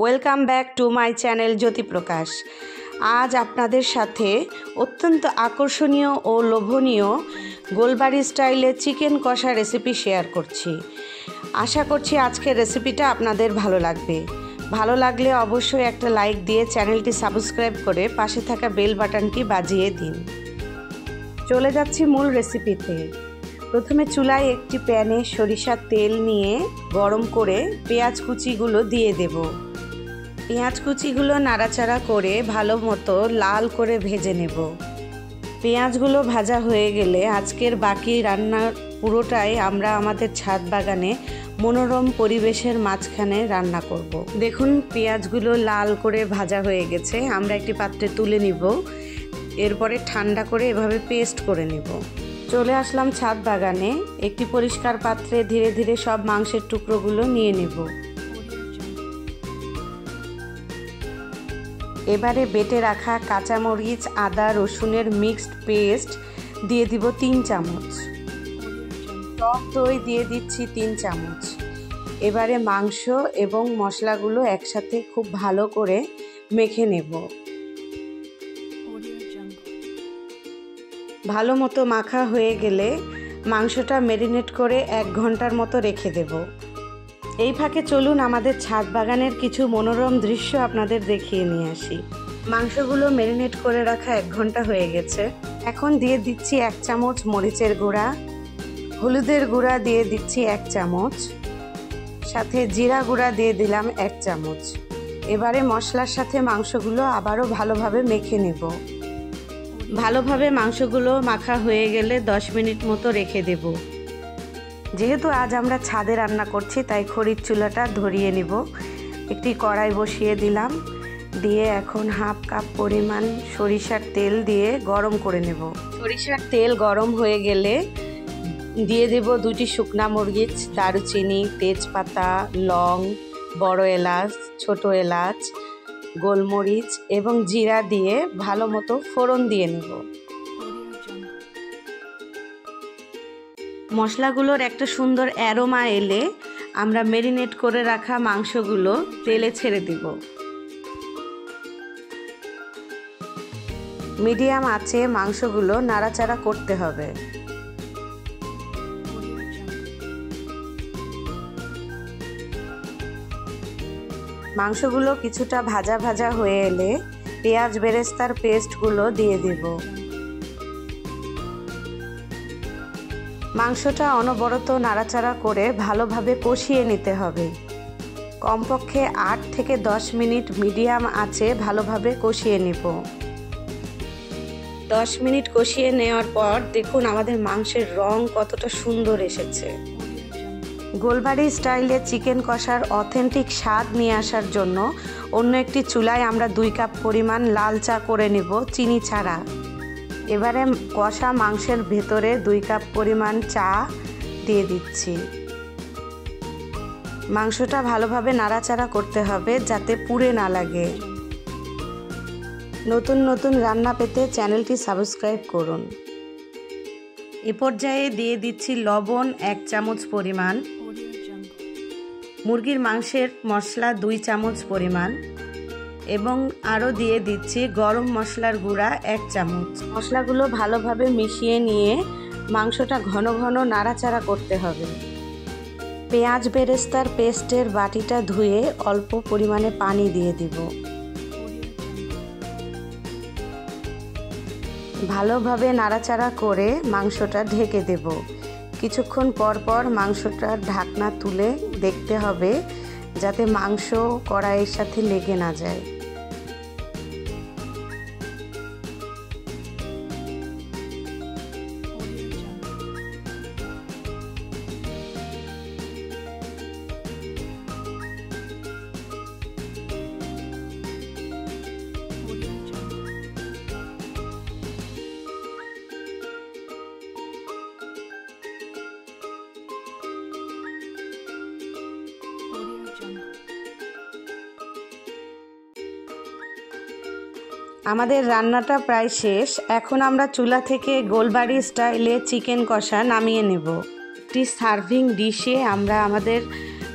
Welcome back to my channel Jyoti Prakash. আজ আপনাদের সাথে অত্যন্ত আকর্ষণীয় ও লোভনীয় গোলবাড়ি স্টাইলে চিকেন কষা রেসিপি শেয়ার করছি। আশা করছি আজকের রেসিপিটা আপনাদের ভালো লাগবে। ভালো লাগলে অবশ্যই একটা লাইক দিয়ে চ্যানেলটি সাবস্ক্রাইব করে পাশে থাকা বেল বাটনটি বাজিয়ে দিন। চলে যাচ্ছি মূল রেসিপিতে। প্রথমে চুলায় একটি প্যানে সরিষার তেল নিয়ে গরম করে পেঁয়াজ কুচিগুলো দিয়ে দেব। পেঁয়াজ কুচিগুলো নাড়াচাড়া করে ভালো মতো লাল করে ভেজে নেব। পেঁয়াজগুলো ভাজা হয়ে গেলে আজকের বাকি রান্নার পুরোটাই আমরা আমাদের ছাদ বাগানে মনোরম পরিবেশের মাঝখানে রান্না করব। দেখুন পেঁয়াজগুলো লাল করে ভাজা হয়ে গেছে, আমরা একটি পাত্রে তুলে নিব। এরপরে ঠান্ডা করে এভাবে পেস্ট করে নেব। চলে আসলাম ছাদ বাগানে, একটি পরিষ্কার পাত্রে ধীরে ধীরে সব মাংসের টুকরোগুলো নিয়ে নেব। এবারে বেটে রাখা কাঁচামরিচ, আদা, রসুনের মিক্সড পেস্ট দিয়ে দিব 3 চামচ। টক দই দিয়ে দিচ্ছি 3 চামচ। এবারে মাংস এবং মশলাগুলো একসাথে খুব ভালো করে মেখে নেব। ভালো মতো মাখা হয়ে গেলে মাংসটা ম্যারিনেট করে 1 ঘন্টার মতো রেখে দেব। এই ফাঁকে চলুন আমাদের ছাদ বাগানের কিছু মনোরম দৃশ্য আপনাদের দেখিয়ে নিয়ে আসি। মাংসগুলো ম্যারিনেট করে রাখা 1 ঘন্টা হয়ে গেছে। এখন দিয়ে দিচ্ছি 1 চামচ মরিচের গুঁড়া, হলুদের গুঁড়া দিয়ে দিচ্ছি 1 চামচ, সাথে জিরা গুঁড়া দিয়ে দিলাম 1 চামচ। এবারে মশলার সাথে মাংসগুলো আবারও ভালোভাবে মেখে নেব। ভালোভাবে মাংসগুলো মাখা হয়ে গেলে 10 মিনিট মতো রেখে দেব। যেহেতু আজ আমরা ছাদে রান্না করছি তাই খড়ির চুলাটা ধরিয়ে নেব। একটি কড়াই বসিয়ে দিলাম, দিয়ে এখন 1/2 কাপ পরিমাণ সরিষার তেল দিয়ে গরম করে নেব। সরিষার তেল গরম হয়ে গেলে দিয়ে দেব 2টি শুকনা মরিচ, দারুচিনি, তেজপাতা, লং, বড় এলাচ, ছোট এলাচ, গোলমরিচ এবং জিরা দিয়ে ভালো মতো ফোড়ন দিয়ে নেব। মশলাগুলোর একটা সুন্দর অ্যারোমা এলে আমরা ম্যারিনেট করে রাখা মাংসগুলো তেলে ছেড়ে দেব। মিডিয়াম আঁচে মাংসগুলো নাড়াচাড়া করতে হবে। মাংসগুলো কিছুটা ভাজা ভাজা হয়ে এলে পেঁয়াজ বেরেস্তার পেস্টগুলো দিয়ে দেব। মাংসটা অনবরত নাড়াচাড়া করে ভালোভাবে কষিয়ে নিতে হবে। কমপক্ষে 8 থেকে 10 মিনিট মিডিয়াম আঁচে ভালোভাবে কষিয়ে নেব। 10 মিনিট কষিয়ে নেওয়ার পর দেখুন আমাদের মাংসের রং কতটা সুন্দর এসেছে। গোলবাড়ি স্টাইলে চিকেন কষার অথেন্টিক স্বাদ নিয়ে আসার জন্য অন্য একটি চুলায় আমরা 2 কাপ পরিমাণ লাল চা করে নেব, চিনি ছাড়া। এবারে কষা মাংসের ভেতরে 2 কাপ পরিমাণ চা দিয়ে দিচ্ছি। মাংসটা ভালোভাবে নাড়াচাড়া করতে হবে যাতে পুড়ে না লাগে। নতুন নতুন রান্না পেতে চ্যানেলটি সাবস্ক্রাইব করুন। এ পর্যায়ে দিয়ে দিচ্ছি লবণ 1 চামচ পরিমাণ, মুরগির মাংসের মশলা 2 চামচ পরিমাণ এবং আরও দিয়ে দিচ্ছি গরম মশলার গুঁড়া 1 চামচ। মশলাগুলো ভালোভাবে মিশিয়ে নিয়ে মাংসটা ঘন ঘন নাড়াচাড়া করতে হবে। পেঁয়াজ বেরেস্তার পেস্টের বাটিটা ধুয়ে অল্প পরিমাণে পানি দিয়ে দিব। ভালোভাবে নাড়াচাড়া করে মাংসটা ঢেকে দেব। কিছুক্ষণ পর পর মাংসটার ঢাকনা তুলে দেখতে হবে যাতে মাংস কড়াইয়ের সাথে লেগে না যায়। আমাদের রান্নাটা প্রায় শেষ। এখন আমরা চুলা থেকে গোলবাড়ি স্টাইলে চিকেন কষা নামিয়ে নেব। একটি সার্ভিং ডিশে আমরা আমাদের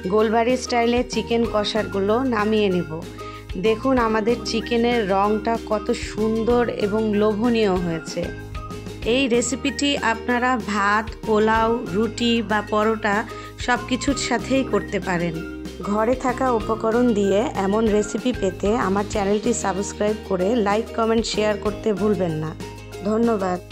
গোলবাড়ি স্টাইলে চিকেন কষারগুলো নামিয়ে নেব। দেখুন আমাদের চিকেনের রঙটা কত সুন্দর এবং লোভনীয় হয়েছে। এই রেসিপিটি আপনারা ভাত, পোলাও, রুটি বা পরোটা সব কিছুর সাথেই করতে পারেন। ঘরে থাকা উপকরণ দিয়ে এমন রেসিপি পেতে আমার চ্যানেলটি সাবস্ক্রাইব করে লাইক, কমেন্ট, শেয়ার করতে ভুলবেন না। ধন্যবাদ।